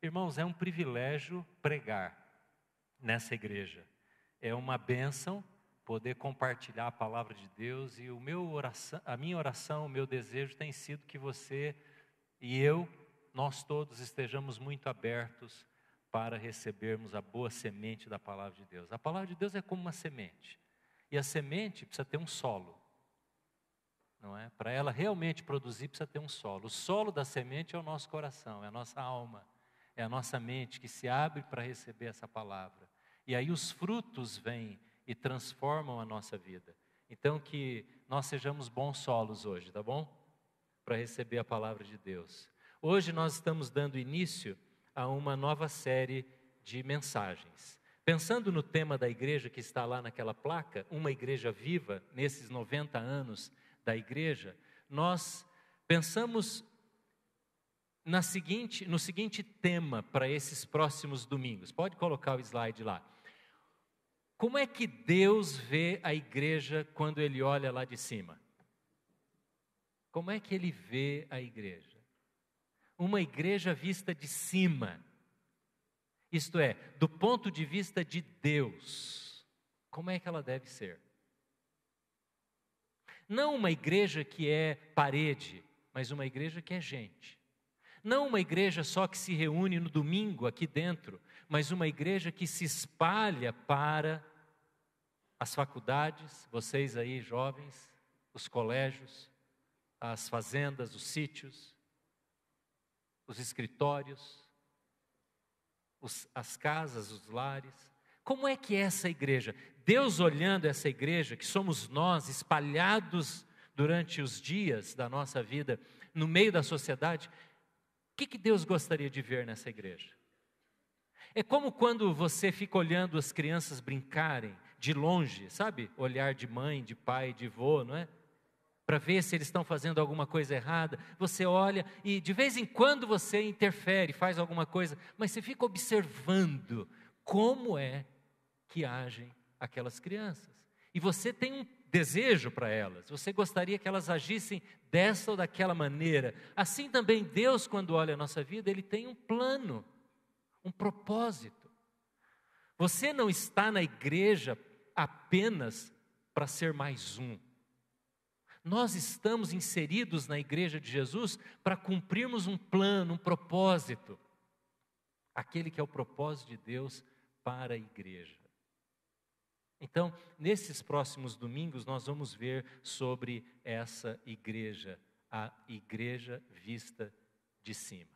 Irmãos, é um privilégio pregar nessa igreja. É uma bênção poder compartilhar a palavra de Deus, e a minha oração, o meu desejo tem sido que você e nós todos estejamos muito abertos para recebermos a boa semente da palavra de Deus. A palavra de Deus é como uma semente, e a semente precisa ter um solo, não é? Para ela realmente produzir, precisa ter um solo. O solo da semente é o nosso coração, é a nossa alma, é a nossa mente que se abre para receber essa palavra. E aí os frutos vêm e transformam a nossa vida. Então que nós sejamos bons solos hoje, tá bom? Para receber a palavra de Deus. Hoje nós estamos dando início a uma nova série de mensagens. Pensando no tema da igreja que está lá naquela placa, uma igreja viva, nesses 90 anos da igreja, nós pensamos no seguinte tema para esses próximos domingos. Pode colocar o slide lá. Como é que Deus vê a igreja quando Ele olha lá de cima? Como é que Ele vê a igreja? Uma igreja vista de cima, isto é, do ponto de vista de Deus, como é que ela deve ser? Não uma igreja que é parede, mas uma igreja que é gente. Não uma igreja só que se reúne no domingo aqui dentro, mas uma igreja que se espalha para as faculdades, vocês aí jovens, os colégios, as fazendas, os sítios, os escritórios, as casas, os lares. Como é que é essa igreja? Deus olhando essa igreja, que somos nós, espalhados durante os dias da nossa vida, no meio da sociedade, o que Deus gostaria de ver nessa igreja? É como quando você fica olhando as crianças brincarem de longe, sabe? Olhar de mãe, de pai, de vô, não é? Para ver se eles estão fazendo alguma coisa errada. Você olha e de vez em quando você interfere, faz alguma coisa, mas você fica observando como é que agem aquelas crianças. E você tem um desejo para elas, você gostaria que elas agissem dessa ou daquela maneira. Assim também Deus, quando olha a nossa vida, Ele tem um plano, um propósito. Você não está na igreja apenas para ser mais um. Nós estamos inseridos na igreja de Jesus para cumprirmos um plano, um propósito. Aquele que é o propósito de Deus para a igreja. Então, nesses próximos domingos, nós vamos ver sobre essa igreja, a igreja vista de cima.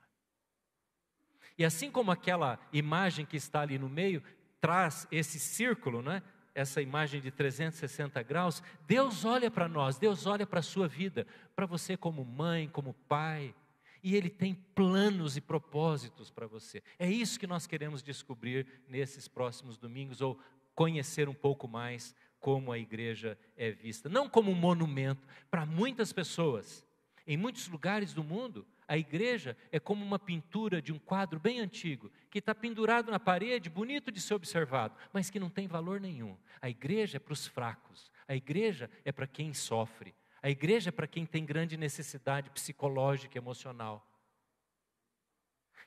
E assim como aquela imagem que está ali no meio, traz esse círculo, não é? Essa imagem de 360 graus, Deus olha para nós, Deus olha para a sua vida, para você como mãe, como pai, e Ele tem planos e propósitos para você. É isso que nós queremos descobrir nesses próximos domingos, ou conhecer um pouco mais como a igreja é vista. Não como um monumento, para muitas pessoas, em muitos lugares do mundo, a igreja é como uma pintura de um quadro bem antigo, que está pendurado na parede, bonito de ser observado, mas que não tem valor nenhum. A igreja é para os fracos, a igreja é para quem sofre, a igreja é para quem tem grande necessidade psicológica e emocional.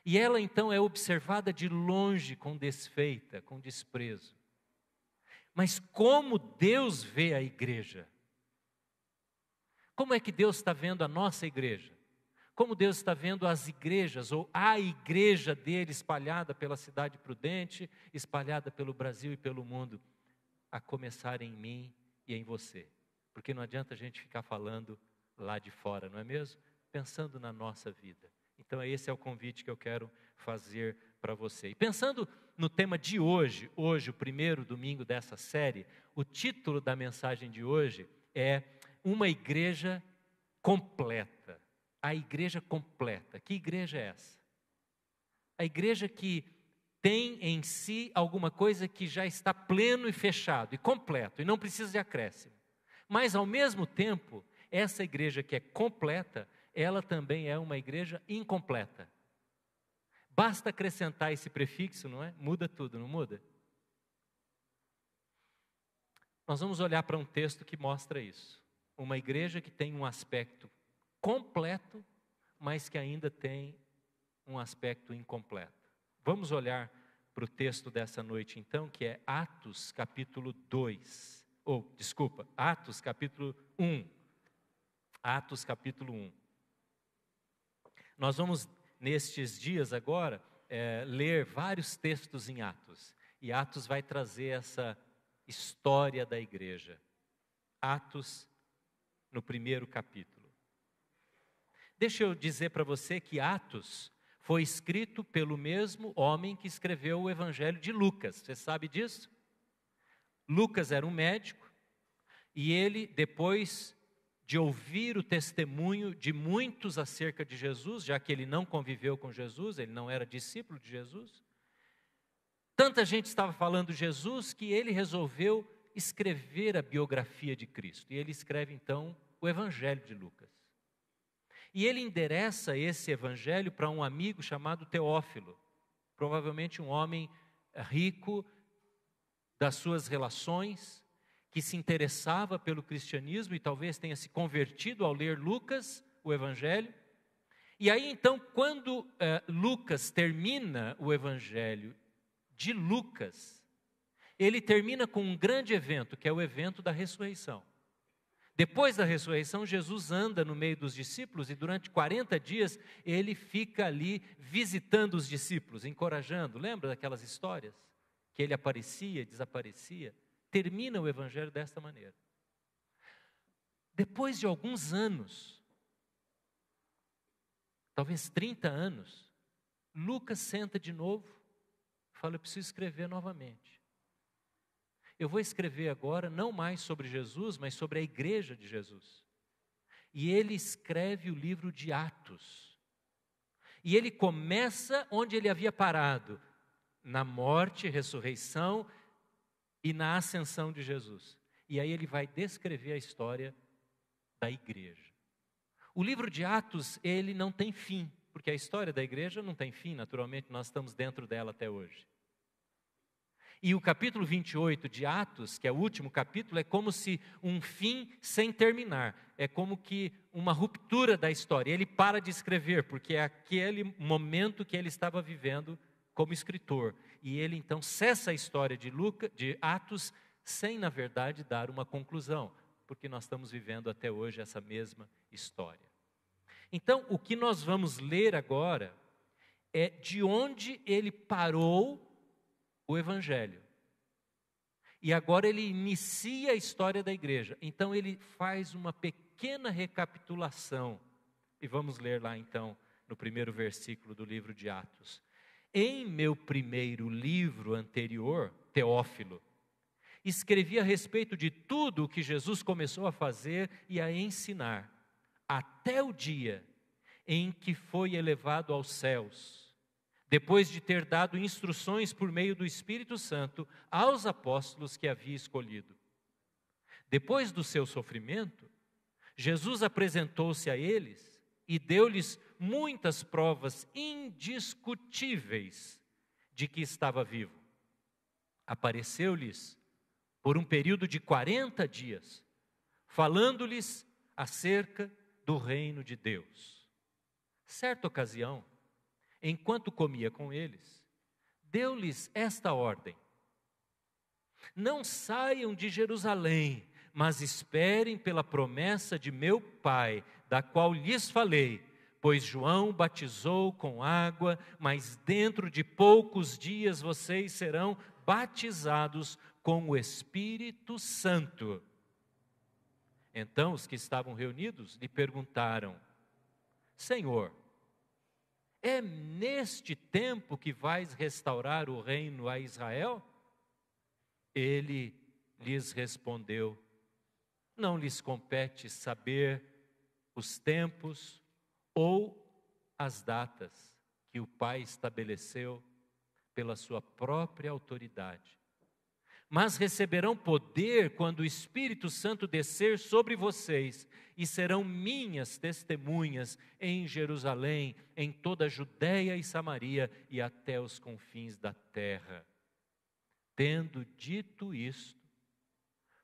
E ela então é observada de longe com desfeita, com desprezo. Mas como Deus vê a igreja? Como é que Deus está vendo a nossa igreja? Como Deus está vendo as igrejas, ou a igreja dele espalhada pela cidade prudente, espalhada pelo Brasil e pelo mundo, a começar em mim e em você. Porque não adianta a gente ficar falando lá de fora, não é mesmo? Pensando na nossa vida. Então esse é o convite que eu quero fazer para você. E pensando no tema de hoje, o primeiro domingo dessa série, o título da mensagem de hoje é Uma Igreja Completa. A igreja completa. Que igreja é essa? A igreja que tem em si alguma coisa que já está pleno e fechado e completo e não precisa de acréscimo. Mas ao mesmo tempo, essa igreja que é completa, ela também é uma igreja incompleta. Basta acrescentar esse prefixo, não é? Muda tudo, não muda? Nós vamos olhar para um texto que mostra isso. Uma igreja que tem um aspecto completo, mas que ainda tem um aspecto incompleto. Vamos olhar para o texto dessa noite, então, que é Atos capítulo 2. Atos capítulo 1. Atos capítulo 1. Nós vamos, nestes dias agora, ler vários textos em Atos. E Atos vai trazer essa história da igreja. Atos, no primeiro capítulo. Deixa eu dizer para você que Atos foi escrito pelo mesmo homem que escreveu o Evangelho de Lucas. Você sabe disso? Lucas era um médico e ele, depois de ouvir o testemunho de muitos acerca de Jesus, já que ele não conviveu com Jesus, ele não era discípulo de Jesus, tanta gente estava falando de Jesus que ele resolveu escrever a biografia de Cristo. E ele escreve então o Evangelho de Lucas. E ele endereça esse evangelho para um amigo chamado Teófilo, provavelmente um homem rico das suas relações, que se interessava pelo cristianismo e talvez tenha se convertido ao ler Lucas, o evangelho. E aí então, quando Lucas termina o evangelho de Lucas, ele termina com um grande evento, que é o evento da ressurreição. Depois da ressurreição, Jesus anda no meio dos discípulos e durante 40 dias ele fica ali visitando os discípulos, encorajando. Lembra daquelas histórias? Que ele aparecia, desaparecia. Termina o evangelho desta maneira. Depois de alguns anos, talvez 30 anos, Lucas senta de novo e fala: eu preciso escrever novamente. Eu vou escrever agora não mais sobre Jesus, mas sobre a igreja de Jesus. E ele escreve o livro de Atos. E ele começa onde ele havia parado, na morte, ressurreição e na ascensão de Jesus. E aí ele vai descrever a história da igreja. O livro de Atos, ele não tem fim, porque a história da igreja não tem fim, naturalmente nós estamos dentro dela até hoje. E o capítulo 28 de Atos, que é o último capítulo, é como se um fim sem terminar. É como que uma ruptura da história. Ele para de escrever, porque é aquele momento que ele estava vivendo como escritor. E ele então cessa a história de Atos, sem na verdade dar uma conclusão, porque nós estamos vivendo até hoje essa mesma história. Então, o que nós vamos ler agora é de onde ele parou o Evangelho. E agora ele inicia a história da igreja. Então ele faz uma pequena recapitulação. E vamos ler lá então, no primeiro versículo do livro de Atos. Em meu primeiro livro anterior, Teófilo, escrevi a respeito de tudo o que Jesus começou a fazer e a ensinar, até o dia em que foi elevado aos céus, depois de ter dado instruções por meio do Espírito Santo aos apóstolos que havia escolhido. Depois do seu sofrimento, Jesus apresentou-se a eles e deu-lhes muitas provas indiscutíveis de que estava vivo. Apareceu-lhes por um período de 40 dias, falando-lhes acerca do reino de Deus. Certa ocasião, enquanto comia com eles, deu-lhes esta ordem: não saiam de Jerusalém, mas esperem pela promessa de meu Pai, da qual lhes falei, pois João batizou com água, mas dentro de poucos dias vocês serão batizados com o Espírito Santo. Então os que estavam reunidos lhe perguntaram: Senhor, é neste tempo que vais restaurar o reino a Israel? Ele lhes respondeu: não lhes compete saber os tempos ou as datas que o Pai estabeleceu pela sua própria autoridade. Mas receberão poder quando o Espírito Santo descer sobre vocês, e serão minhas testemunhas em Jerusalém, em toda a Judéia e Samaria e até os confins da terra. Tendo dito isto,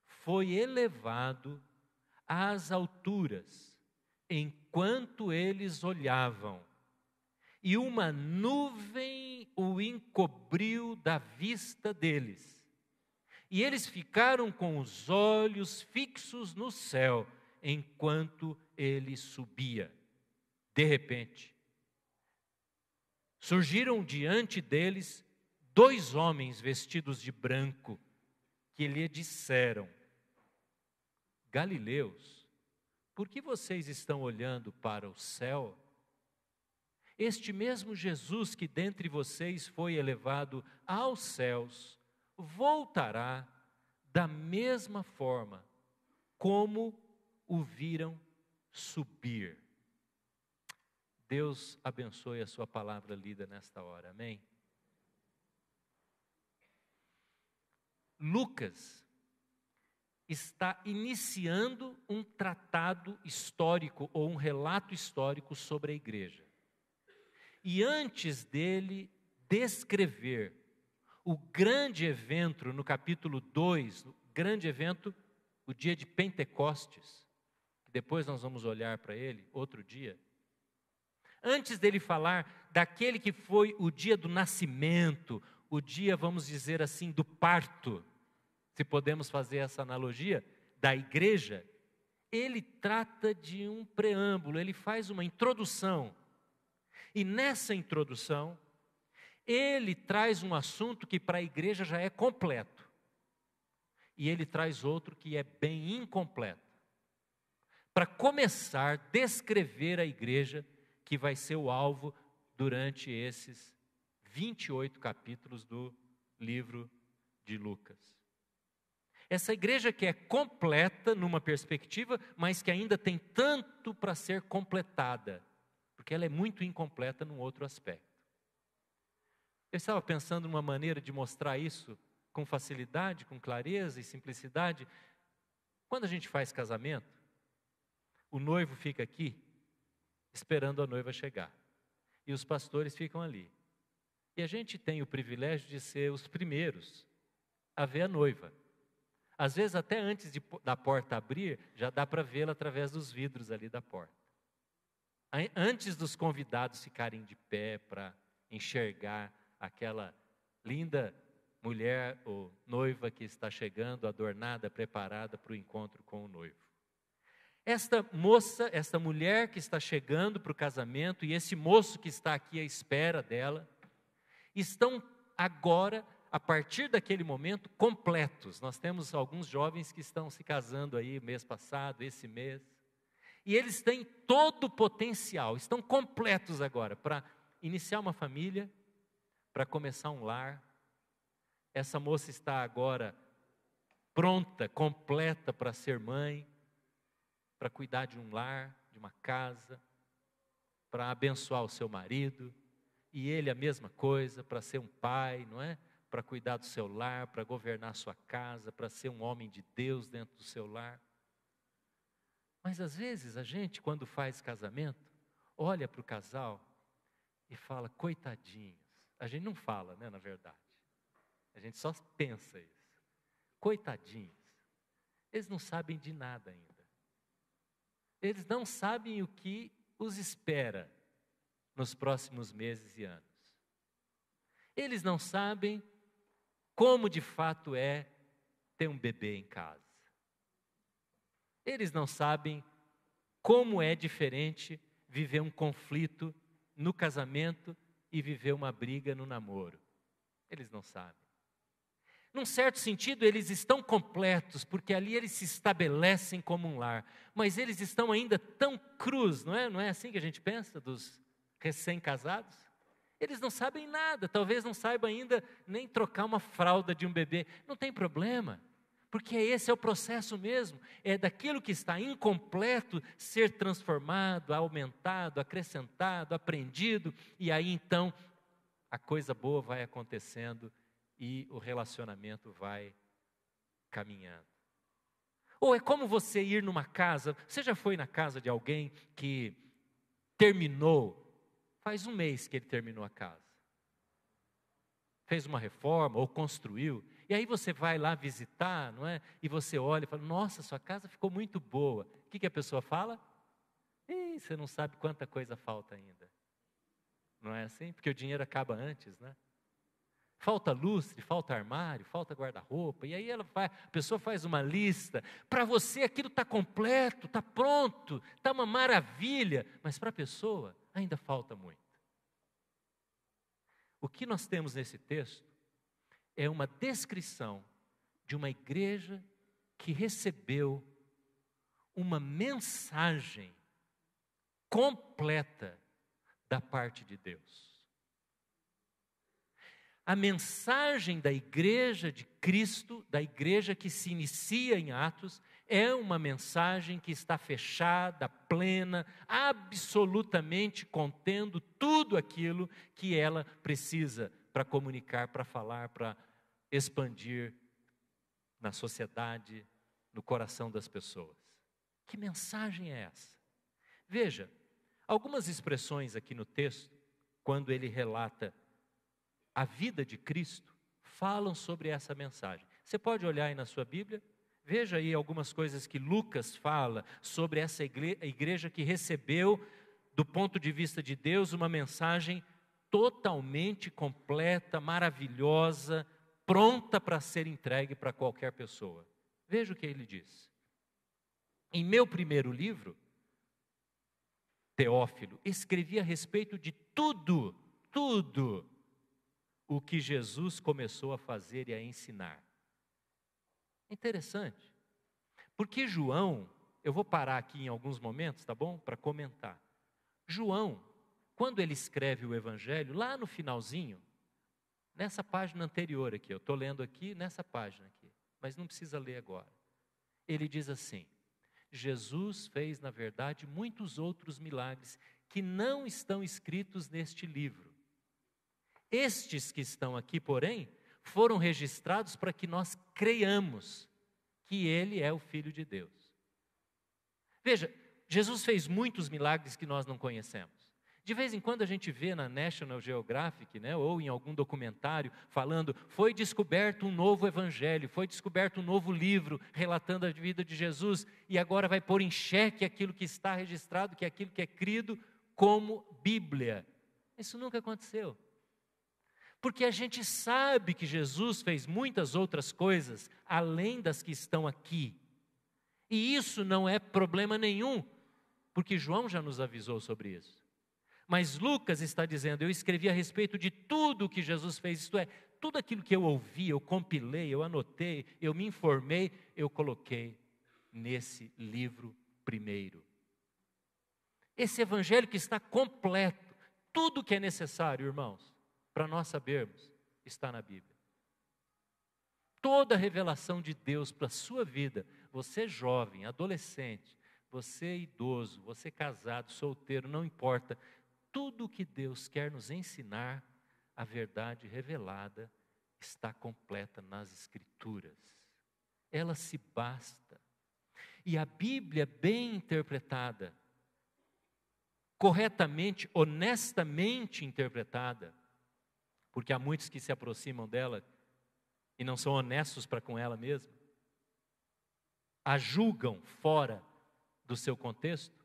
foi elevado às alturas, enquanto eles olhavam, e uma nuvem o cobriu da vista deles. E eles ficaram com os olhos fixos no céu, enquanto ele subia. De repente, surgiram diante deles 2 homens vestidos de branco, que lhe disseram: Galileus, por que vocês estão olhando para o céu? Este mesmo Jesus que dentre vocês foi elevado aos céus, voltará da mesma forma como o viram subir. Deus abençoe a sua palavra lida nesta hora, amém? Lucas está iniciando um tratado histórico ou um relato histórico sobre a igreja. E antes dele descrever o grande evento no capítulo 2, o grande evento, o dia de Pentecostes, que depois nós vamos olhar para ele outro dia. Antes dele falar daquele que foi o dia do nascimento, o dia, vamos dizer assim, do parto, se podemos fazer essa analogia, da igreja, ele trata de um preâmbulo, ele faz uma introdução. E nessa introdução, ele traz um assunto que para a igreja já é completo. E ele traz outro que é bem incompleto. Para começar a descrever a igreja, que vai ser o alvo durante esses 28 capítulos do livro de Lucas. Essa igreja que é completa numa perspectiva, mas que ainda tem tanto para ser completada, porque ela é muito incompleta num outro aspecto. Eu estava pensando numa maneira de mostrar isso com facilidade, com clareza e simplicidade. Quando a gente faz casamento, o noivo fica aqui, esperando a noiva chegar. E os pastores ficam ali. E a gente tem o privilégio de ser os primeiros a ver a noiva. Às vezes, até antes da porta abrir, já dá para vê-la através dos vidros ali da porta. Antes dos convidados ficarem de pé para enxergar aquela linda mulher ou noiva que está chegando, adornada, preparada para o encontro com o noivo. Esta moça, esta mulher que está chegando para o casamento e esse moço que está aqui à espera dela, estão agora, a partir daquele momento, completos. Nós temos alguns jovens que estão se casando aí mês passado, esse mês. E eles têm todo o potencial, estão completos agora para iniciar uma família, para começar um lar. Essa moça está agora pronta, completa para ser mãe, para cuidar de um lar, de uma casa, para abençoar o seu marido. E ele a mesma coisa, para ser um pai, não é? Para cuidar do seu lar, para governar a sua casa, para ser um homem de Deus dentro do seu lar. Mas às vezes a gente, quando faz casamento, olha para o casal e fala, coitadinhos. A gente não fala, né, na verdade. A gente só pensa isso. Coitadinhos. Eles não sabem de nada ainda. Eles não sabem o que os espera nos próximos meses e anos. Eles não sabem como de fato é ter um bebê em casa. Eles não sabem como é diferente viver um conflito no casamento e viver uma briga no namoro. Eles não sabem. Num certo sentido, eles estão completos, porque ali eles se estabelecem como um lar. Mas eles estão ainda tão crus, não é? Não é assim que a gente pensa dos recém-casados? Eles não sabem nada, talvez não saibam ainda nem trocar uma fralda de um bebê. Não tem problema, porque esse é o processo mesmo. É daquilo que está incompleto ser transformado, aumentado, acrescentado, aprendido. E aí então a coisa boa vai acontecendo e o relacionamento vai caminhando. Ou é como você ir numa casa. Você já foi na casa de alguém que terminou, faz um mês que ele terminou a casa. Fez uma reforma ou construiu. E aí você vai lá visitar, não é? E você olha e fala, nossa, sua casa ficou muito boa. O que a pessoa fala? Ih, você não sabe quanta coisa falta ainda. Não é assim? Porque o dinheiro acaba antes, né? Falta lustre, falta armário, falta guarda-roupa, e aí a pessoa faz uma lista. Para você aquilo está completo, está pronto, está uma maravilha, mas para a pessoa ainda falta muito. O que nós temos nesse texto é uma descrição de uma igreja que recebeu uma mensagem completa da parte de Deus. A mensagem da igreja de Cristo, da igreja que se inicia em Atos, é uma mensagem que está fechada, plena, absolutamente contendo tudo aquilo que ela precisa para comunicar, para falar, para expandir na sociedade, no coração das pessoas. Que mensagem é essa? Veja, algumas expressões aqui no texto, quando ele relata a vida de Cristo, falam sobre essa mensagem. Você pode olhar aí na sua Bíblia, veja aí algumas coisas que Lucas fala sobre essa igreja que recebeu, do ponto de vista de Deus, uma mensagem totalmente completa, maravilhosa, pronta para ser entregue para qualquer pessoa. Veja o que ele diz. Em meu primeiro livro, Teófilo, escrevi a respeito de tudo o que Jesus começou a fazer e a ensinar. Interessante, porque João, eu vou parar aqui em alguns momentos, tá bom? Para comentar. João, quando ele escreve o Evangelho, lá no finalzinho, nessa página anterior aqui, eu estou lendo aqui nessa página aqui, mas não precisa ler agora. Ele diz assim: Jesus fez, na verdade, muitos outros milagres que não estão escritos neste livro. Estes que estão aqui, porém, foram registrados para que nós creiamos que Ele é o Filho de Deus. Veja, Jesus fez muitos milagres que nós não conhecemos. De vez em quando a gente vê na National Geographic, né, ou em algum documentário, falando, foi descoberto um novo evangelho, foi descoberto um novo livro relatando a vida de Jesus, e agora vai pôr em xeque aquilo que está registrado, que é aquilo que é crido como Bíblia. Isso nunca aconteceu. Porque a gente sabe que Jesus fez muitas outras coisas, além das que estão aqui. E isso não é problema nenhum, porque João já nos avisou sobre isso. Mas Lucas está dizendo, eu escrevi a respeito de tudo o que Jesus fez, isto é, tudo aquilo que eu ouvi, eu compilei, eu anotei, eu me informei, eu coloquei nesse livro primeiro. Esse evangelho que está completo, tudo o que é necessário, irmãos, para nós sabermos, está na Bíblia. Toda a revelação de Deus para a sua vida, você jovem, adolescente, você idoso, você casado, solteiro, não importa, tudo o que Deus quer nos ensinar, a verdade revelada, está completa nas Escrituras. Ela se basta. E a Bíblia bem interpretada, corretamente, honestamente interpretada, porque há muitos que se aproximam dela e não são honestos para com ela mesma, a julgam fora do seu contexto,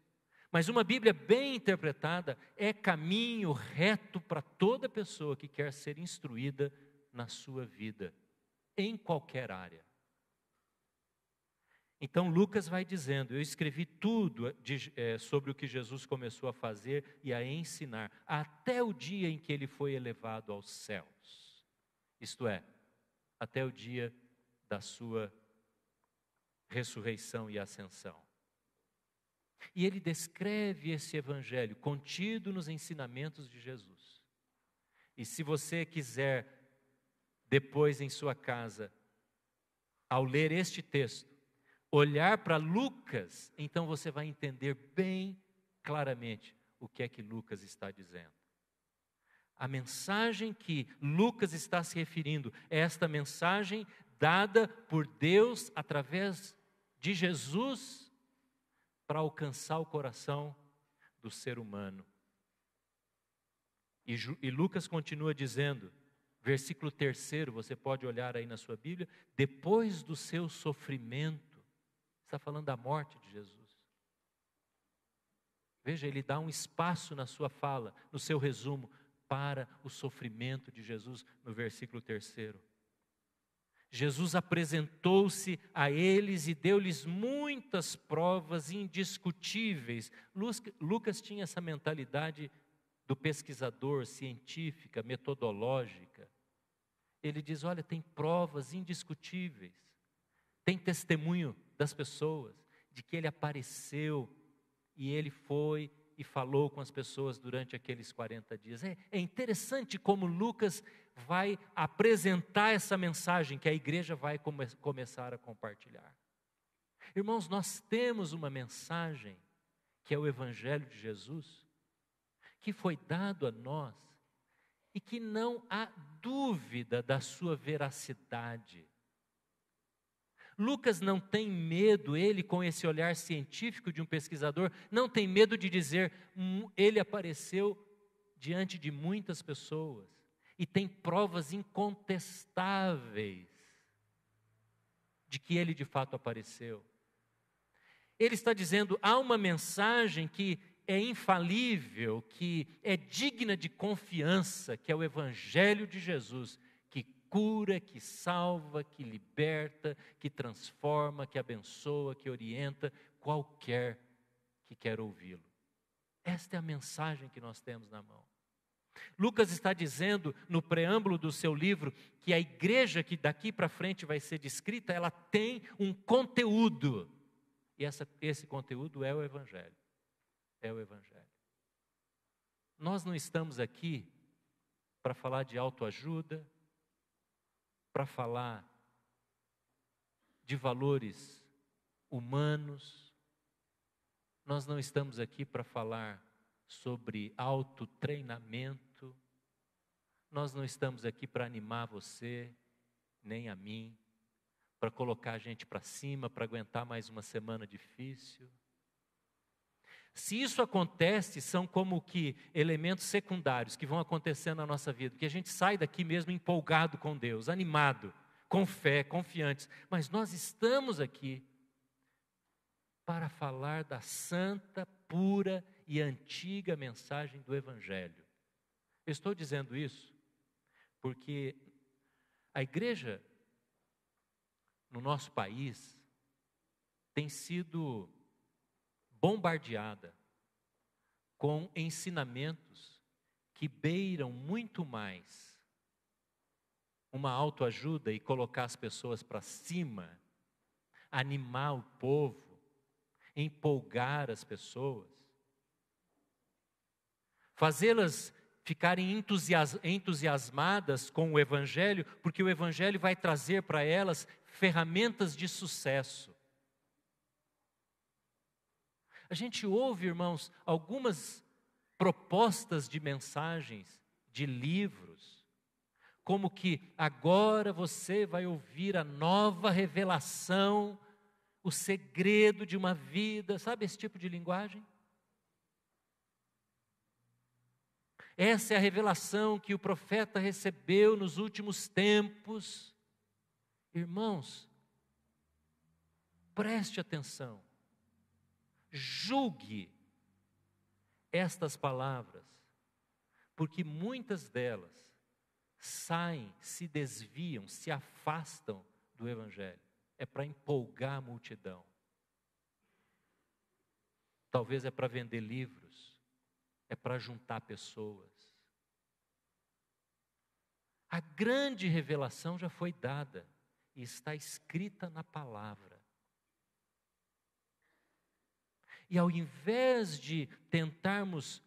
mas uma Bíblia bem interpretada é caminho reto para toda pessoa que quer ser instruída na sua vida, em qualquer área. Então Lucas vai dizendo, eu escrevi tudo sobre o que Jesus começou a fazer e a ensinar, até o dia em que ele foi elevado aos céus. Isto é, até o dia da sua ressurreição e ascensão. E ele descreve esse evangelho contido nos ensinamentos de Jesus. E se você quiser, depois em sua casa, ao ler este texto, olhar para Lucas, então você vai entender bem claramente o que é que Lucas está dizendo. A mensagem que Lucas está se referindo é esta mensagem dada por Deus através de Jesus para alcançar o coração do ser humano. E Lucas continua dizendo, versículo 3, você pode olhar aí na sua Bíblia, depois do seu sofrimento, está falando da morte de Jesus. Veja, ele dá um espaço na sua fala, no seu resumo, para o sofrimento de Jesus, no versículo 3. Jesus apresentou-se a eles e deu-lhes muitas provas indiscutíveis. Lucas tinha essa mentalidade do pesquisador, científica, metodológica. Ele diz, olha, tem provas indiscutíveis, tem testemunho das pessoas, de que ele apareceu, e ele foi e falou com as pessoas durante aqueles 40 dias. É interessante como Lucas vai apresentar essa mensagem que a igreja vai começar a compartilhar. Irmãos, nós temos uma mensagem, que é o Evangelho de Jesus, que foi dado a nós, e que não há dúvida da sua veracidade. Lucas não tem medo, ele com esse olhar científico de um pesquisador, não tem medo de dizer, ele apareceu diante de muitas pessoas, e tem provas incontestáveis de que ele de fato apareceu. Ele está dizendo, há uma mensagem que é infalível, que é digna de confiança, que é o Evangelho de Jesus, que cura, que salva, que liberta, que transforma, que abençoa, que orienta qualquer que quer ouvi-lo. Esta é a mensagem que nós temos na mão. Lucas está dizendo no preâmbulo do seu livro que a igreja que daqui para frente vai ser descrita, ela tem um conteúdo. E esse conteúdo é o Evangelho. É o Evangelho. Nós não estamos aqui para falar de autoajuda, para falar de valores humanos. Nós não estamos aqui para falar sobre autotreinamento. Nós não estamos aqui para animar você, nem a mim, para colocar a gente para cima, para aguentar mais uma semana difícil. Se isso acontece, são como que elementos secundários que vão acontecer na nossa vida, que a gente sai daqui mesmo empolgado com Deus, animado, com fé, confiantes. Mas nós estamos aqui para falar da santa, pura e antiga mensagem do Evangelho. Eu estou dizendo isso porque a igreja no nosso país tem sido bombardeada com ensinamentos que beiram muito mais uma autoajuda e colocar as pessoas para cima, animar o povo, empolgar as pessoas, fazê-las ficarem entusiasmadas com o Evangelho, porque o Evangelho vai trazer para elas ferramentas de sucesso. A gente ouve, irmãos, algumas propostas de mensagens, de livros, como que agora você vai ouvir a nova revelação, o segredo de uma vida, sabe esse tipo de linguagem? Essa é a revelação que o profeta recebeu nos últimos tempos. Irmãos, preste atenção. Julgue estas palavras, porque muitas delas saem, se desviam, se afastam do Evangelho. É para empolgar a multidão. Talvez é para vender livros, é para juntar pessoas. A grande revelação já foi dada e está escrita na palavra. E ao invés de tentarmos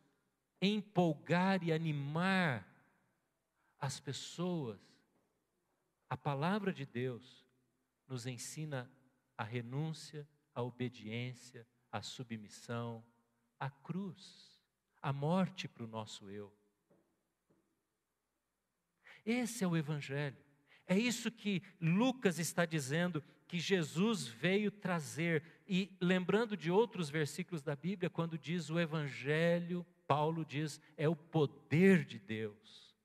empolgar e animar as pessoas, a palavra de Deus nos ensina a renúncia, a obediência, a submissão, a cruz, a morte para o nosso eu. Esse é o Evangelho. É isso que Lucas está dizendo que Jesus veio trazer. E lembrando de outros versículos da Bíblia, quando diz o Evangelho, Paulo diz, é o poder de Deus.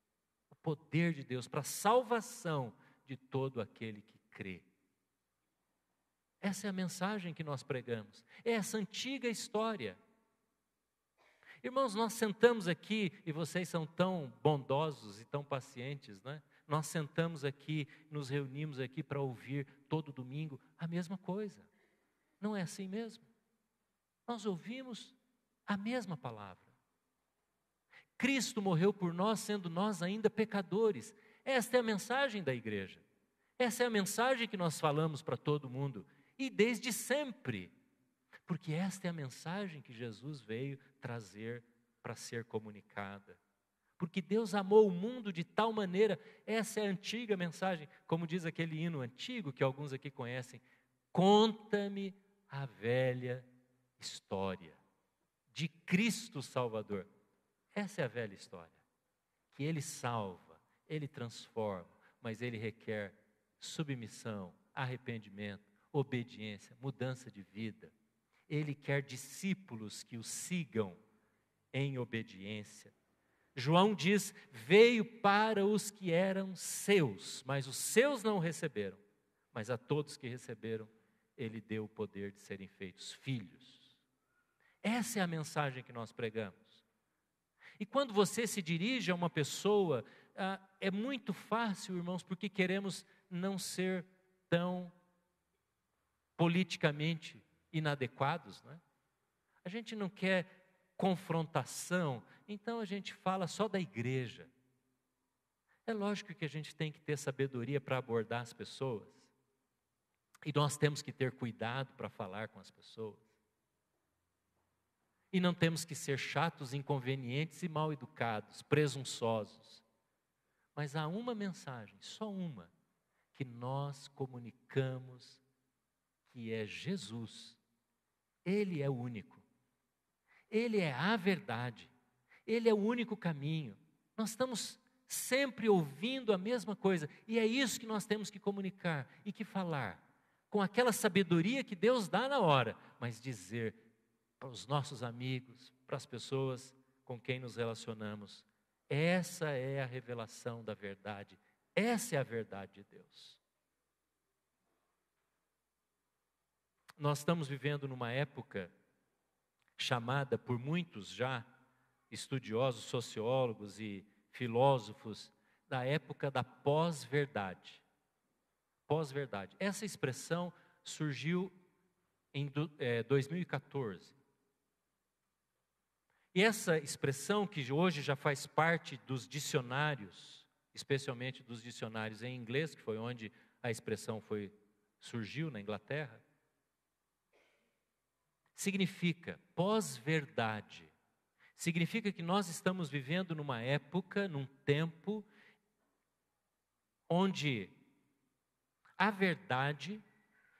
O poder de Deus para a salvação de todo aquele que crê. Essa é a mensagem que nós pregamos. É essa antiga história. Irmãos, nós sentamos aqui, e vocês são tão bondosos e tão pacientes, né? Nós sentamos aqui, nos reunimos aqui para ouvir todo domingo a mesma coisa. Não é assim mesmo? Nós ouvimos a mesma palavra. Cristo morreu por nós, sendo nós ainda pecadores. Esta é a mensagem da igreja. Essa é a mensagem que nós falamos para todo mundo. E desde sempre. Porque esta é a mensagem que Jesus veio trazer para ser comunicada. Porque Deus amou o mundo de tal maneira, essa é a antiga mensagem, como diz aquele hino antigo que alguns aqui conhecem: conta-me a velha história de Cristo Salvador. Essa é a velha história, que Ele salva, Ele transforma, mas Ele requer submissão, arrependimento, obediência, mudança de vida. Ele quer discípulos que o sigam em obediência. João diz: veio para os que eram seus, mas os seus não o receberam. Mas a todos que receberam, Ele deu o poder de serem feitos filhos. Essa é a mensagem que nós pregamos. E quando você se dirige a uma pessoa, é muito fácil, irmãos, porque queremos não ser tão politicamente inadequados, né? A gente não quer confrontação, então a gente fala só da igreja. É lógico que a gente tem que ter sabedoria para abordar as pessoas, e nós temos que ter cuidado para falar com as pessoas, e não temos que ser chatos, inconvenientes e mal educados, presunçosos. Mas há uma mensagem, só uma, que nós comunicamos, que é Jesus. Ele é o único. Ele é a verdade. Ele é o único caminho. Nós estamos sempre ouvindo a mesma coisa. E é isso que nós temos que comunicar e que falar. Com aquela sabedoria que Deus dá na hora. Mas dizer para os nossos amigos, para as pessoas com quem nos relacionamos: essa é a revelação da verdade. Essa é a verdade de Deus. Nós estamos vivendo numa época chamada por muitos já, estudiosos, sociólogos e filósofos, da época da pós-verdade. Pós-verdade. Essa expressão surgiu em 2014. E essa expressão, que hoje já faz parte dos dicionários, especialmente dos dicionários em inglês, que foi onde a expressão surgiu na Inglaterra, significa pós-verdade. Significa que nós estamos vivendo numa época, num tempo, onde a verdade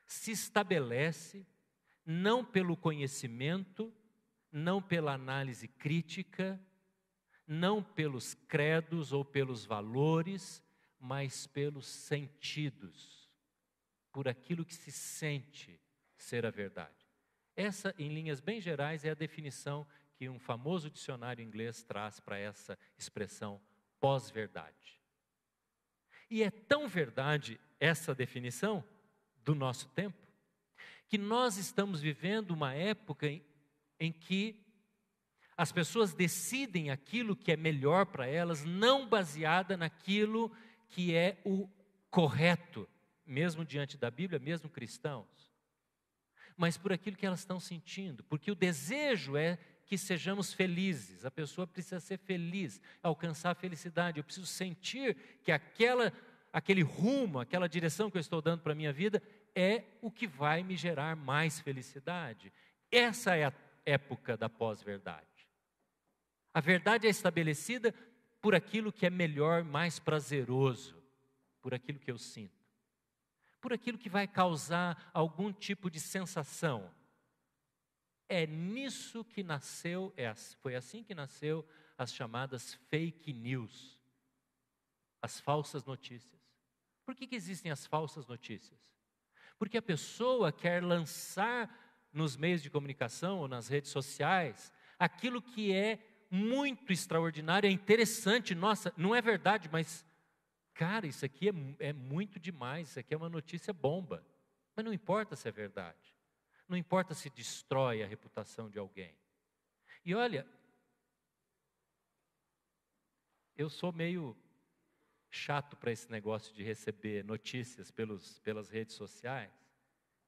se estabelece não pelo conhecimento, não pela análise crítica, não pelos credos ou pelos valores, mas pelos sentidos, por aquilo que se sente ser a verdade. Essa, em linhas bem gerais, é a definição que um famoso dicionário inglês traz para essa expressão pós-verdade. E é tão verdade essa definição do nosso tempo, que nós estamos vivendo uma época em que as pessoas decidem aquilo que é melhor para elas, não baseada naquilo que é o correto, mesmo diante da Bíblia, mesmo cristãos, mas por aquilo que elas estão sentindo, porque o desejo é que sejamos felizes. A pessoa precisa ser feliz, alcançar a felicidade. Eu preciso sentir que aquele rumo, aquela direção que eu estou dando para a minha vida é o que vai me gerar mais felicidade. Essa é a época da pós-verdade. A verdade é estabelecida por aquilo que é melhor, mais prazeroso, por aquilo que eu sinto, por aquilo que vai causar algum tipo de sensação. É nisso que nasceu, foi assim que nasceu as chamadas fake news, as falsas notícias. Por que existem as falsas notícias? Porque a pessoa quer lançar nos meios de comunicação ou nas redes sociais aquilo que é muito extraordinário, é interessante. Nossa, não é verdade, mas cara, isso aqui é muito demais, isso aqui é uma notícia bomba. Mas não importa se é verdade. Não importa se destrói a reputação de alguém. E olha, Eu sou meio chato para esse negócio de receber notícias pelas redes sociais.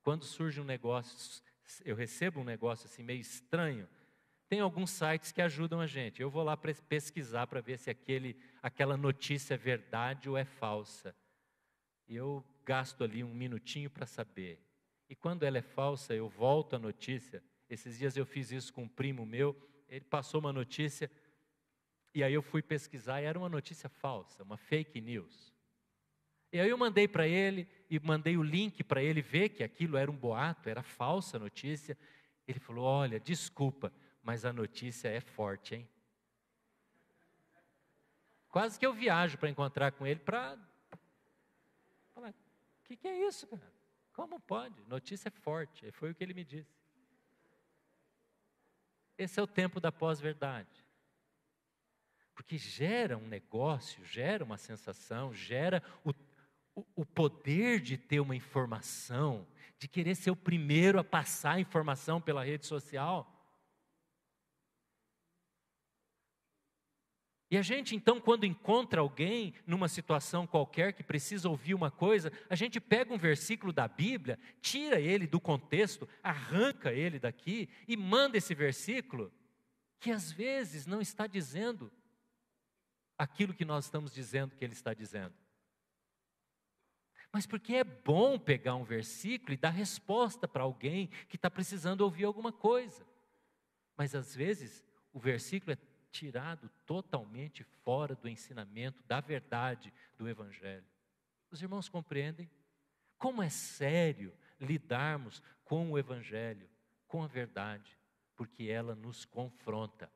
Quando surge um negócio, eu recebo um negócio assim meio estranho, tem alguns sites que ajudam a gente. Eu vou lá pesquisar para ver se aquela notícia é verdade ou é falsa. E eu gasto ali um minutinho para saber. E quando ela é falsa, eu volto a notícia. Esses dias eu fiz isso com um primo meu, ele passou uma notícia, e aí eu fui pesquisar, e era uma notícia falsa, uma fake news. E aí eu mandei para ele, e mandei o link para ele ver que aquilo era um boato, era falsa a notícia. Ele falou, olha, desculpa, mas a notícia é forte, hein? Quase que eu viajo para encontrar com ele para falar, o que é isso, cara? Como pode? Notícia é forte, e foi o que ele me disse. Esse é o tempo da pós-verdade. Porque gera um negócio, gera uma sensação, gera o poder de ter uma informação, de querer ser o primeiro a passar a informação pela rede social. E a gente, então, quando encontra alguém numa situação qualquer que precisa ouvir uma coisa, a gente pega um versículo da Bíblia, tira ele do contexto, arranca ele daqui e manda esse versículo, que às vezes não está dizendo aquilo que nós estamos dizendo que ele está dizendo. Mas porque é bom pegar um versículo e dar resposta para alguém que está precisando ouvir alguma coisa. Mas às vezes o versículo é tirado totalmente fora do ensinamento, da verdade do Evangelho. Os irmãos compreendem? Como é sério lidarmos com o Evangelho, com a verdade, porque ela nos confronta,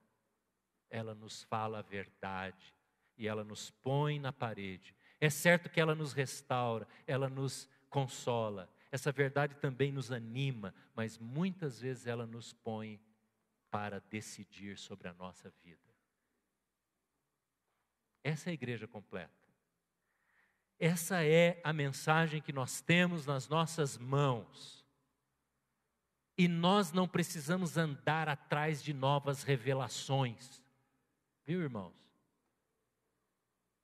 ela nos fala a verdade e ela nos põe na parede. É certo que ela nos restaura, ela nos consola, essa verdade também nos anima, mas muitas vezes ela nos põe para decidir sobre a nossa vida. Essa é a igreja completa. Essa é a mensagem que nós temos nas nossas mãos. E nós não precisamos andar atrás de novas revelações. Viu, irmãos?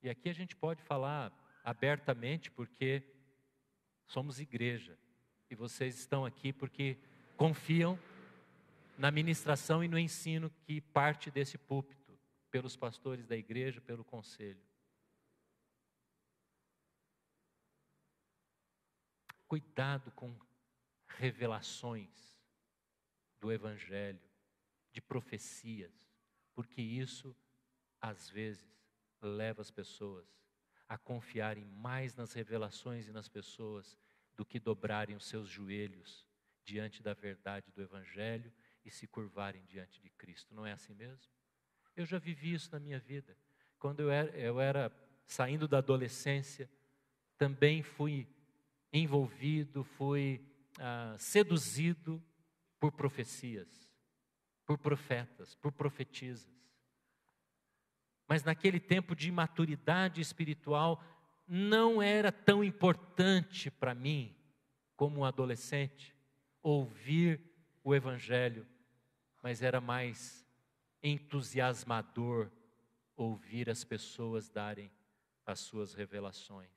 E aqui a gente pode falar abertamente porque somos igreja. E vocês estão aqui porque confiam na ministração e no ensino que parte desse púlpito, pelos pastores da igreja, pelo conselho. Cuidado com revelações do Evangelho, de profecias, porque isso, às vezes, leva as pessoas a confiarem mais nas revelações e nas pessoas do que dobrarem os seus joelhos diante da verdade do Evangelho e se curvarem diante de Cristo. Não é assim mesmo? Eu já vivi isso na minha vida. Quando eu era saindo da adolescência, também fui envolvido, fui seduzido por profecias, por profetas, por profetisas. Mas naquele tempo de maturidade espiritual, não era tão importante para mim, como um adolescente, ouvir o Evangelho, mas era mais entusiasmador ouvir as pessoas darem as suas revelações.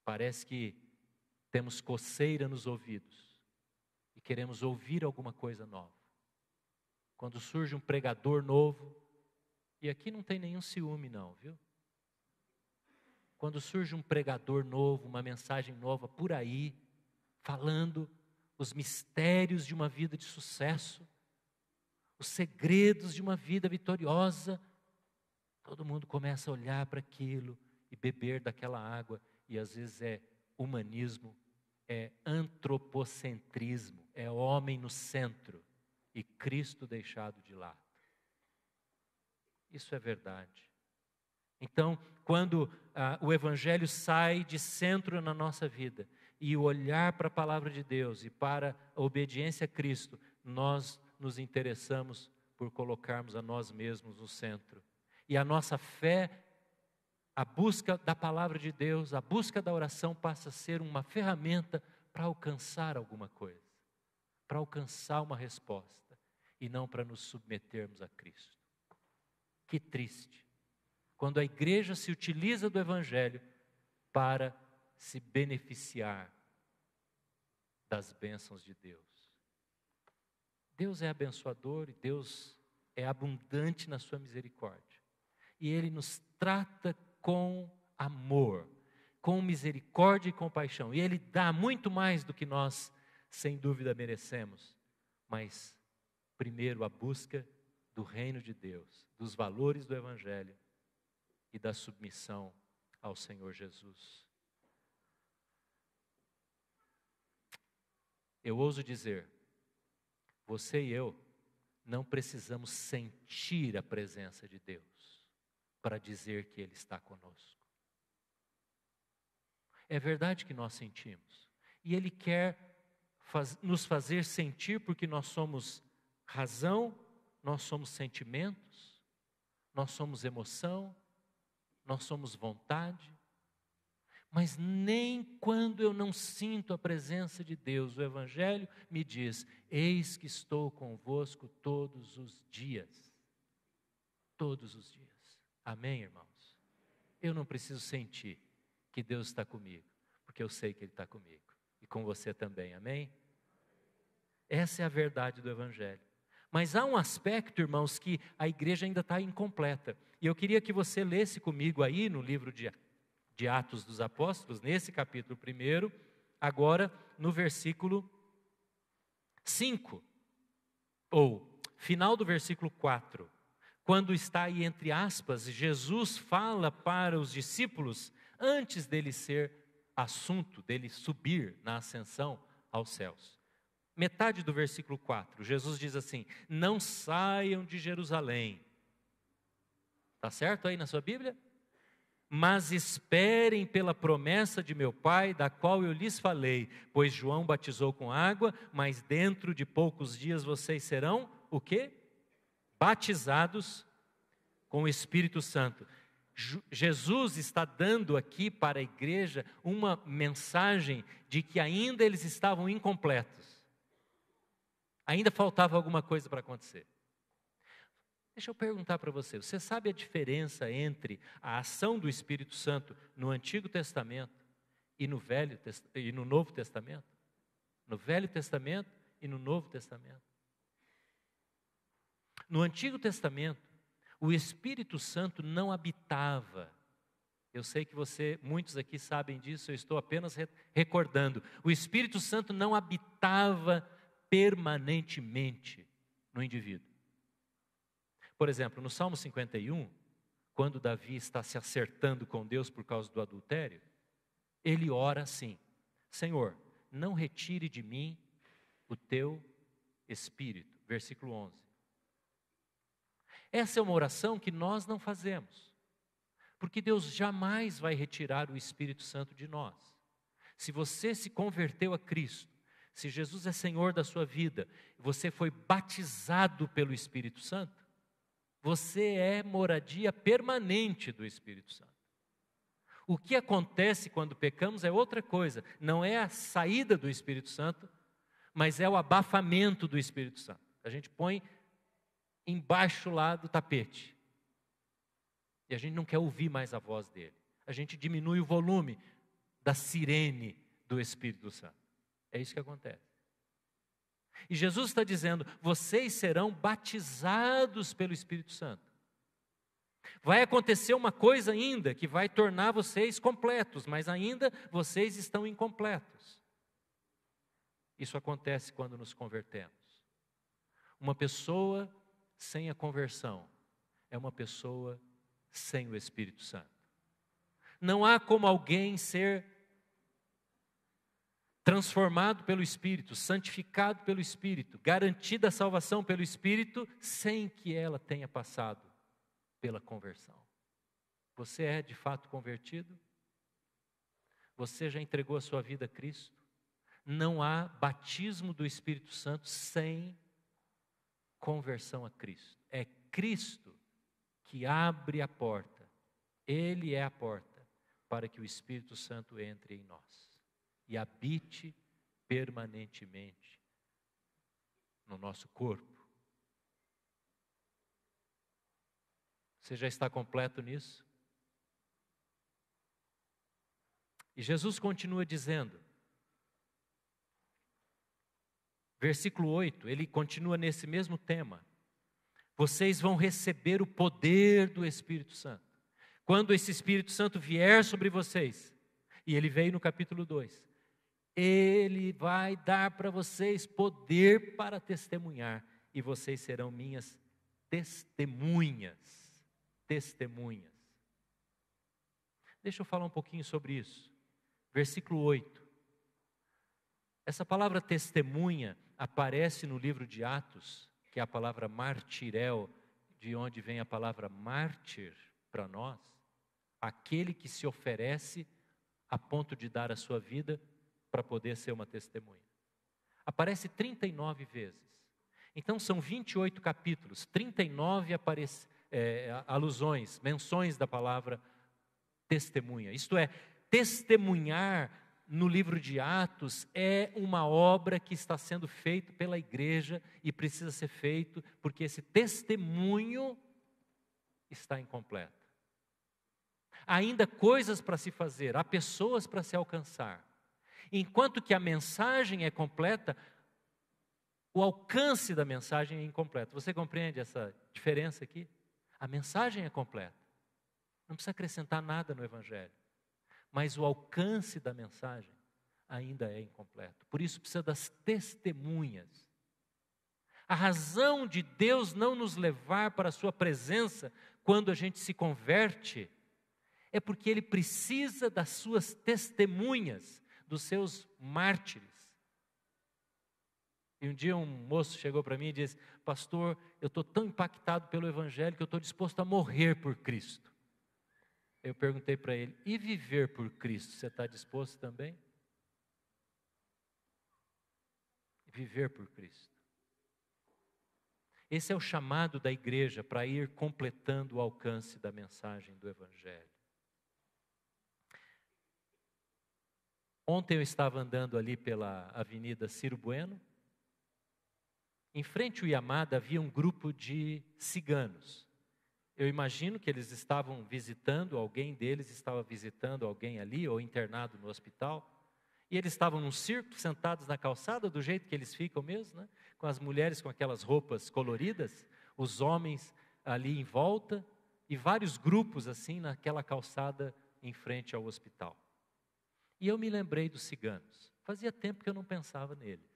Parece que temos coceira nos ouvidos e queremos ouvir alguma coisa nova. Quando surge um pregador novo, e aqui não tem nenhum ciúme não, viu? Quando surge um pregador novo, uma mensagem nova por aí, falando os mistérios de uma vida de sucesso, os segredos de uma vida vitoriosa, todo mundo começa a olhar para aquilo e beber daquela água, e às vezes é humanismo, é antropocentrismo, é homem no centro e Cristo deixado de lado. Isso é verdade. Então, quando o Evangelho sai de centro na nossa vida e o olhar para a palavra de Deus e para a obediência a Cristo, nós nos interessamos por colocarmos a nós mesmos no centro. E a nossa fé, a busca da palavra de Deus, a busca da oração passa a ser uma ferramenta para alcançar alguma coisa, para alcançar uma resposta e não para nos submetermos a Cristo. Que triste. Quando a igreja se utiliza do Evangelho para se beneficiar das bênçãos de Deus. Deus é abençoador e Deus é abundante na sua misericórdia. E Ele nos trata com amor, com misericórdia e compaixão. E Ele dá muito mais do que nós, sem dúvida, merecemos. Mas, primeiro, a busca do reino de Deus, dos valores do Evangelho e da submissão ao Senhor Jesus. Eu ouso dizer, você e eu não precisamos sentir a presença de Deus para dizer que Ele está conosco. É verdade que nós sentimos, e Ele quer nos fazer sentir porque nós somos razão, nós somos sentimentos, nós somos emoção, nós somos vontade. Mas nem quando eu não sinto a presença de Deus, o Evangelho me diz, eis que estou convosco todos os dias. Todos os dias. Amém, irmãos? Eu não preciso sentir que Deus está comigo, porque eu sei que Ele está comigo. E com você também, amém? Essa é a verdade do Evangelho. Mas há um aspecto, irmãos, que a igreja ainda está incompleta. E eu queria que você lesse comigo aí no livro de Atos dos Apóstolos, nesse capítulo 1, agora no versículo 5, ou final do versículo 4, quando está aí entre aspas, Jesus fala para os discípulos, antes dele ser assunto, dele subir na ascensão aos céus. Metade do versículo 4, Jesus diz assim, não saiam de Jerusalém. Está certo aí na sua Bíblia? Mas esperem pela promessa de meu Pai, da qual eu lhes falei, pois João batizou com água, mas dentro de poucos dias vocês serão, o quê? Batizados com o Espírito Santo. Jesus está dando aqui para a igreja uma mensagem de que ainda eles estavam incompletos. Ainda faltava alguma coisa para acontecer. Deixa eu perguntar para você, você sabe a diferença entre a ação do Espírito Santo no Antigo Testamento e no Novo Testamento? No Velho Testamento e no Novo Testamento. No Antigo Testamento, o Espírito Santo não habitava. Eu sei que muitos aqui sabem disso, eu estou apenas recordando. O Espírito Santo não habitava permanentemente no indivíduo. Por exemplo, no Salmo 51, quando Davi está se acertando com Deus por causa do adultério, ele ora assim, Senhor, não retire de mim o teu Espírito. Versículo 11. Essa é uma oração que nós não fazemos, porque Deus jamais vai retirar o Espírito Santo de nós. Se você se converteu a Cristo, se Jesus é Senhor da sua vida, você foi batizado pelo Espírito Santo, você é moradia permanente do Espírito Santo. O que acontece quando pecamos é outra coisa, não é a saída do Espírito Santo, mas é o abafamento do Espírito Santo. A gente põe embaixo lá do tapete, e a gente não quer ouvir mais a voz dele. A gente diminui o volume da sirene do Espírito Santo. É isso que acontece. E Jesus está dizendo, vocês serão batizados pelo Espírito Santo. Vai acontecer uma coisa ainda que vai tornar vocês completos, mas ainda vocês estão incompletos. Isso acontece quando nos convertemos. Uma pessoa sem a conversão é uma pessoa sem o Espírito Santo. Não há como alguém ser transformado pelo Espírito, santificado pelo Espírito, garantida a salvação pelo Espírito, sem que ela tenha passado pela conversão. Você é de fato convertido? Você já entregou a sua vida a Cristo? Não há batismo do Espírito Santo sem conversão a Cristo. É Cristo que abre a porta. Ele é a porta para que o Espírito Santo entre em nós e habite permanentemente no nosso corpo. Você já está completo nisso? E Jesus continua dizendo, versículo 8, ele continua nesse mesmo tema. Vocês vão receber o poder do Espírito Santo. Quando esse Espírito Santo vier sobre vocês, e ele veio no capítulo 2, ele vai dar para vocês poder para testemunhar, e vocês serão minhas testemunhas. Testemunhas. Deixa eu falar um pouquinho sobre isso. Versículo 8. Essa palavra testemunha aparece no livro de Atos, que é a palavra martirel, de onde vem a palavra mártir para nós, aquele que se oferece a ponto de dar a sua vida para poder ser uma testemunha. Aparece 39 vezes. Então são 28 capítulos, 39 alusões, menções da palavra testemunha. Isto é, testemunhar no livro de Atos é uma obra que está sendo feita pela igreja e precisa ser feito porque esse testemunho está incompleto. Há ainda coisas para se fazer, há pessoas para se alcançar. Enquanto que a mensagem é completa, o alcance da mensagem é incompleto. Você compreende essa diferença aqui? A mensagem é completa. Não precisa acrescentar nada no Evangelho. Mas o alcance da mensagem ainda é incompleto. Por isso precisa das testemunhas. A razão de Deus não nos levar para a sua presença quando a gente se converte é porque Ele precisa das suas testemunhas, dos seus mártires. E um dia um moço chegou para mim e disse: pastor, eu estou tão impactado pelo Evangelho que eu estou disposto a morrer por Cristo. Eu perguntei para ele: e viver por Cristo, você está disposto também? Viver por Cristo. Esse é o chamado da igreja para ir completando o alcance da mensagem do Evangelho. Ontem eu estava andando ali pela Avenida Ciro Bueno. Em frente ao Yamada havia um grupo de ciganos. Eu imagino que eles estavam visitando, alguém deles estava visitando alguém ali, ou internado no hospital. E eles estavam num círculo, sentados na calçada, do jeito que eles ficam mesmo, né? Com as mulheres com aquelas roupas coloridas, os homens ali em volta, e vários grupos assim naquela calçada em frente ao hospital. E eu me lembrei dos ciganos. Fazia tempo que eu não pensava neles.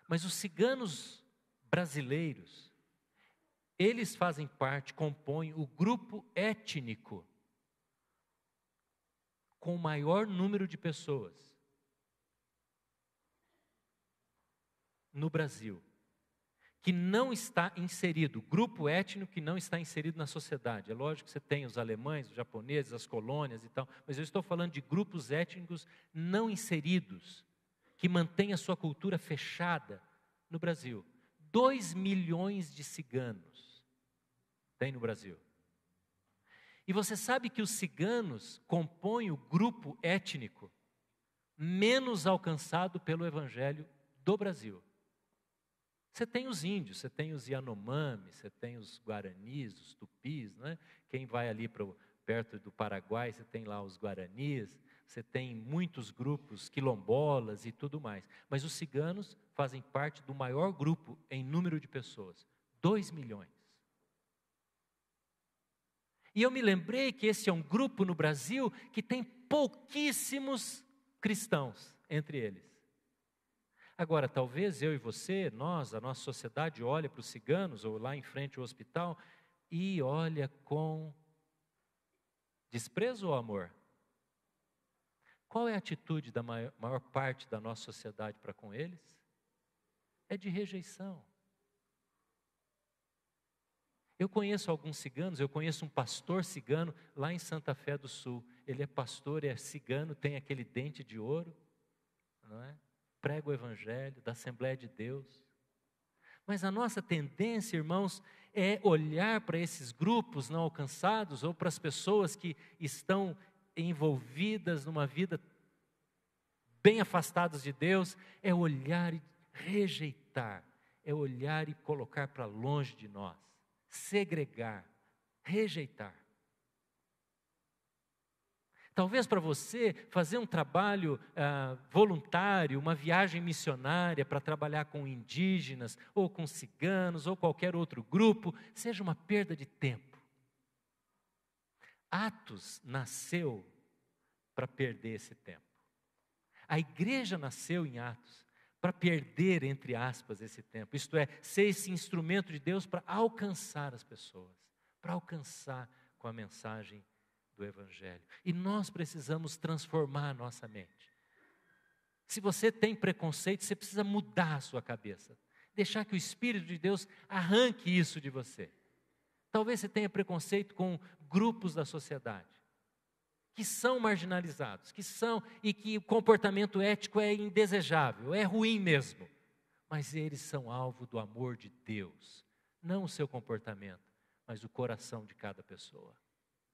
Mas os ciganos brasileiros, eles fazem parte, compõem o grupo étnico com o maior número de pessoas no Brasil, que não está inserido, grupo étnico que não está inserido na sociedade. É lógico que você tem os alemães, os japoneses, as colônias e tal, mas eu estou falando de grupos étnicos não inseridos, que mantêm a sua cultura fechada no Brasil. 2 milhões de ciganos tem no Brasil. E você sabe que os ciganos compõem o grupo étnico menos alcançado pelo Evangelho do Brasil. Você tem os índios, você tem os Yanomami, você tem os Guaranis, os Tupis, né? Quem vai ali perto do Paraguai, você tem lá os Guaranis, você tem muitos grupos quilombolas e tudo mais. Mas os ciganos fazem parte do maior grupo em número de pessoas, 2 milhões. E eu me lembrei que esse é um grupo no Brasil que tem pouquíssimos cristãos entre eles. Agora, talvez eu e você, a nossa sociedade, olha para os ciganos, ou lá em frente ao hospital, e olha com desprezo ou amor? Qual é a atitude da maior parte da nossa sociedade para com eles? É de rejeição. Eu conheço alguns ciganos, eu conheço um pastor cigano lá em Santa Fé do Sul. Ele é pastor, é cigano, tem aquele dente de ouro, não é? Prega o Evangelho da Assembleia de Deus. Mas a nossa tendência, irmãos, é olhar para esses grupos não alcançados ou para as pessoas que estão envolvidas numa vida bem afastadas de Deus, é olhar e rejeitar, é olhar e colocar para longe de nós, segregar, Rejeitar. Talvez para você fazer um trabalho voluntário, uma viagem missionária para trabalhar com indígenas, ou com ciganos, ou qualquer outro grupo, seja uma perda de tempo. Atos nasceu para perder esse tempo. A igreja nasceu em Atos para perder, entre aspas, esse tempo. Isto é, ser esse instrumento de Deus para alcançar as pessoas, para alcançar com a mensagem do Evangelho. E nós precisamos transformar a nossa mente. Se você tem preconceito, você precisa mudar a sua cabeça. Deixar que o Espírito de Deus arranque isso de você. Talvez você tenha preconceito com grupos da sociedade, que são marginalizados, e que o comportamento ético é indesejável, é ruim mesmo. Mas eles são alvo do amor de Deus. Não o seu comportamento, mas o coração de cada pessoa.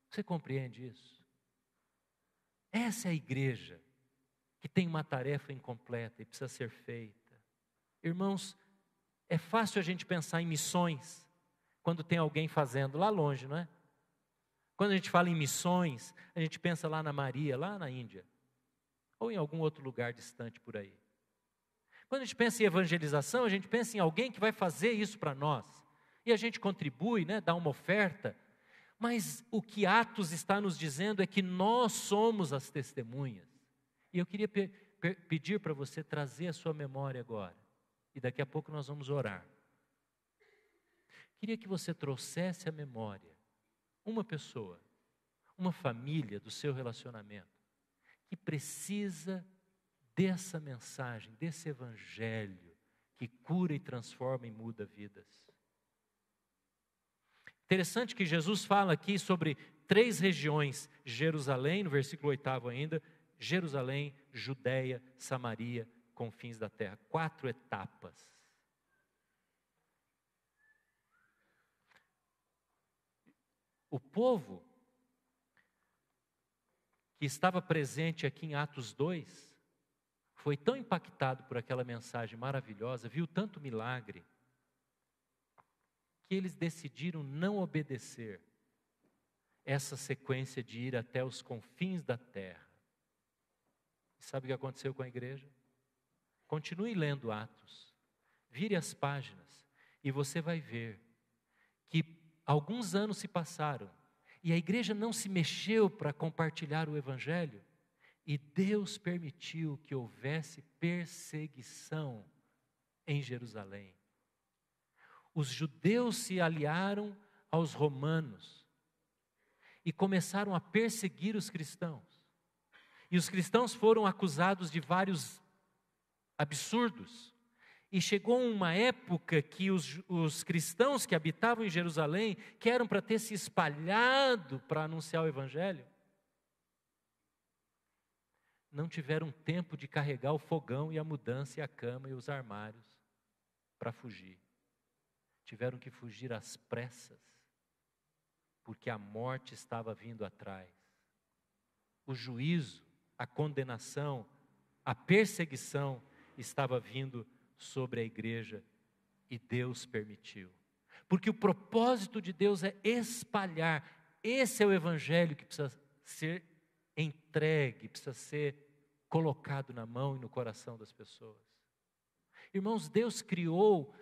Você compreende isso? Essa é a igreja que tem uma tarefa incompleta e precisa ser feita. Irmãos, é fácil a gente pensar em missões quando tem alguém fazendo lá longe, não é? Quando a gente fala em missões, a gente pensa lá na Maria, lá na Índia, ou em algum outro lugar distante por aí. Quando a gente pensa em evangelização, a gente pensa em alguém que vai fazer isso para nós. E a gente contribui, né, dá uma oferta. Mas o que Atos está nos dizendo é que nós somos as testemunhas. E eu queria pedir para você trazer a sua memória agora. E daqui a pouco nós vamos orar. Queria que você trouxesse à memória uma pessoa, uma família do seu relacionamento, que precisa dessa mensagem, desse evangelho, que cura e transforma e muda vidas. Interessante que Jesus fala aqui sobre 3 regiões: Jerusalém, no versículo 8 ainda, Jerusalém, Judeia, Samaria, confins da terra. 4 etapas. O povo que estava presente aqui em Atos 2, foi tão impactado por aquela mensagem maravilhosa, viu tanto milagre, que eles decidiram não obedecer essa sequência de ir até os confins da terra. E sabe o que aconteceu com a igreja? Continue lendo Atos, vire as páginas, e você vai ver que alguns anos se passaram, e a igreja não se mexeu para compartilhar o evangelho, e Deus permitiu que houvesse perseguição em Jerusalém. Os judeus se aliaram aos romanos e começaram a perseguir os cristãos. E os cristãos foram acusados de vários absurdos. E chegou uma época que os cristãos que habitavam em Jerusalém, que eram para ter se espalhado para anunciar o evangelho, não tiveram tempo de carregar o fogão e a mudança e a cama e os armários para fugir. Tiveram que fugir às pressas, porque a morte estava vindo atrás. O juízo, a condenação, a perseguição estava vindo sobre a igreja, e Deus permitiu. Porque o propósito de Deus é espalhar. Esse é o evangelho que precisa ser entregue, precisa ser colocado na mão e no coração das pessoas. Irmãos, Deus criou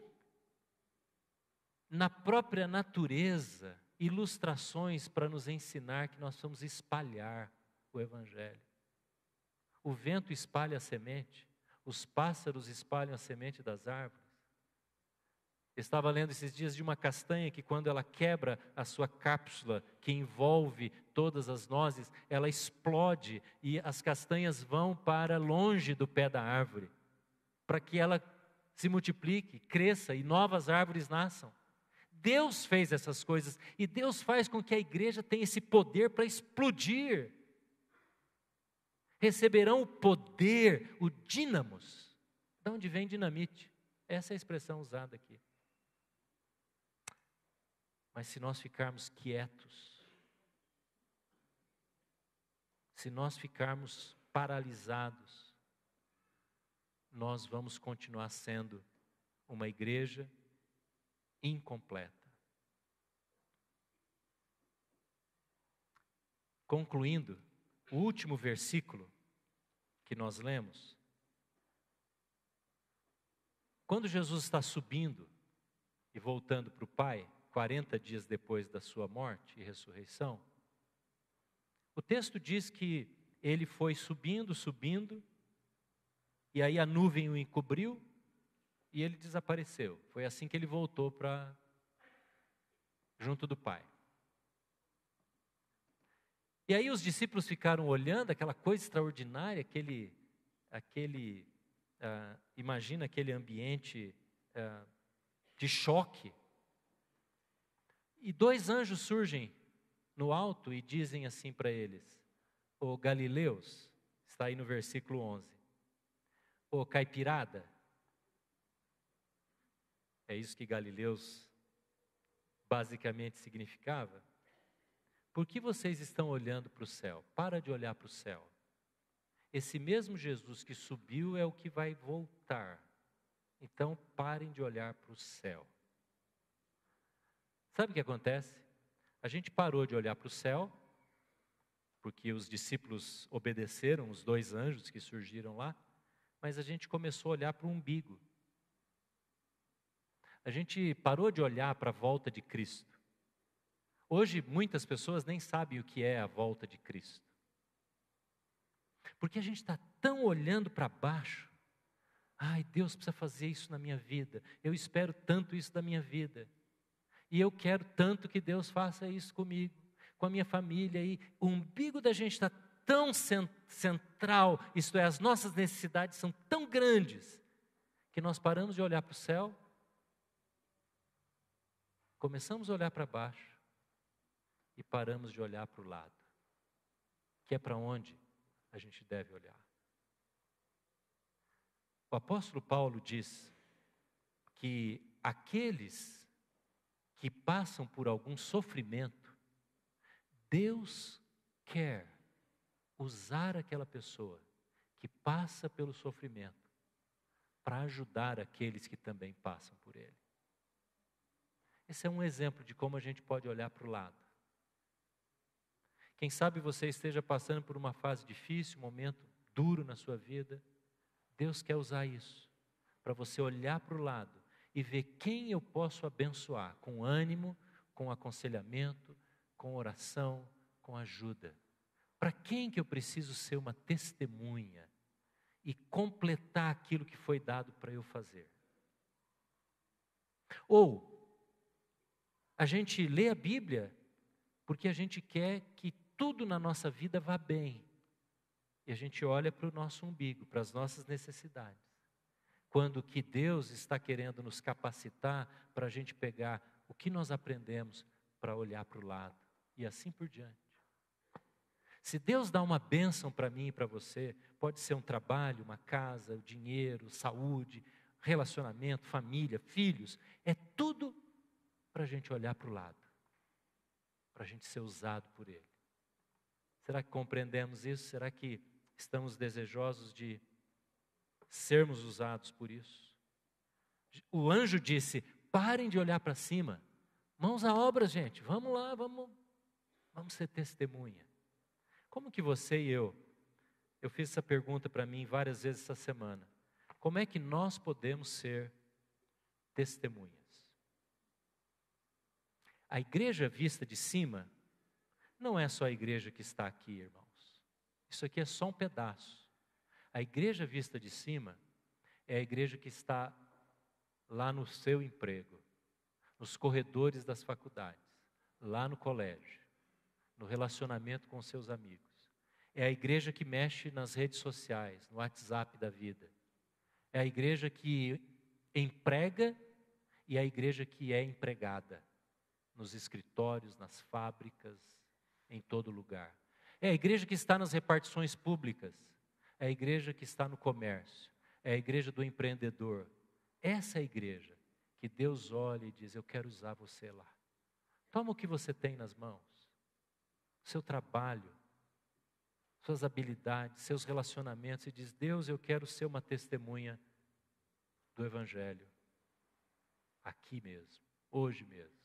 na própria natureza ilustrações para nos ensinar que nós vamos espalhar o evangelho. O vento espalha a semente, os pássaros espalham a semente das árvores. Estava lendo esses dias de uma castanha que, quando ela quebra a sua cápsula, que envolve todas as nozes, ela explode e as castanhas vão para longe do pé da árvore, para que ela se multiplique, cresça e novas árvores nasçam. Deus fez essas coisas, e Deus faz com que a igreja tenha esse poder para explodir. Receberão o poder, o dínamos. De onde vem dinamite? Essa é a expressão usada aqui. Mas se nós ficarmos quietos, se nós ficarmos paralisados, nós vamos continuar sendo uma igreja incompleta. concluindo, o último versículo que nós lemos, quando Jesus está subindo e voltando para o Pai, 40 dias depois da sua morte e ressurreição, o texto diz que ele foi subindo, e aí a nuvem o encobriu e ele desapareceu. Foi assim que ele voltou para junto do Pai. E aí os discípulos ficaram olhando aquela coisa extraordinária, imagina aquele ambiente de choque. E 2 anjos surgem no alto e dizem assim para eles: ô Galileus, está aí no versículo 11, ô caipirada, é isso que Galileus basicamente significava. Por que vocês estão olhando para o céu? Para de olhar para o céu. Esse mesmo Jesus que subiu é o que vai voltar. Então parem de olhar para o céu. Sabe o que acontece? A gente parou de olhar para o céu, porque os discípulos obedeceram os 2 anjos que surgiram lá, mas a gente começou a olhar para o umbigo. A gente parou de olhar para a volta de Cristo. Hoje, muitas pessoas nem sabem o que é a volta de Cristo. Porque a gente está tão olhando para baixo. Ai, Deus precisa fazer isso na minha vida. Eu espero tanto isso da minha vida. E eu quero tanto que Deus faça isso comigo, com a minha família. E o umbigo da gente está tão central, isto é, as nossas necessidades são tão grandes, que nós paramos de olhar para o céu, começamos a olhar para baixo e paramos de olhar para o lado, que é para onde a gente deve olhar. O apóstolo Paulo diz que aqueles que passam por algum sofrimento, Deus quer usar aquela pessoa que passa pelo sofrimento para ajudar aqueles que também passam por ele. Esse é um exemplo de como a gente pode olhar para o lado. Quem sabe você esteja passando por uma fase difícil, um momento duro na sua vida. Deus quer usar isso para você olhar para o lado e ver quem eu posso abençoar com ânimo, com aconselhamento, com oração, com ajuda. Para quem que eu preciso ser uma testemunha e completar aquilo que foi dado para eu fazer. Ou a gente lê a Bíblia porque a gente quer que tudo na nossa vida vá bem. E a gente olha para o nosso umbigo, para as nossas necessidades. Quando que Deus está querendo nos capacitar para a gente pegar o que nós aprendemos para olhar para o lado. E assim por diante. Se Deus dá uma bênção para mim e para você, pode ser um trabalho, uma casa, dinheiro, saúde, relacionamento, família, filhos. É tudo para a gente olhar para o lado. Para a gente ser usado por Ele. Será que compreendemos isso? Será que estamos desejosos de sermos usados por isso? O anjo disse: parem de olhar para cima. Mãos à obra, gente. Vamos lá, vamos ser testemunha. Como que você e eu fiz essa pergunta para mim várias vezes essa semana. Como é que nós podemos ser testemunhas? A igreja vista de cima não é só a igreja que está aqui, irmãos. Isso aqui é só um pedaço. A igreja vista de cima é a igreja que está lá no seu emprego, nos corredores das faculdades, lá no colégio, no relacionamento com seus amigos. É a igreja que mexe nas redes sociais, no WhatsApp da vida. É a igreja que emprega e a igreja que é empregada, nos escritórios, nas fábricas, em todo lugar. É a igreja que está nas repartições públicas. É a igreja que está no comércio. É a igreja do empreendedor. Essa é a igreja que Deus olha e diz: eu quero usar você lá. Toma o que você tem nas mãos. Seu trabalho, suas habilidades, seus relacionamentos, e diz: Deus, eu quero ser uma testemunha do Evangelho. Aqui mesmo, hoje mesmo.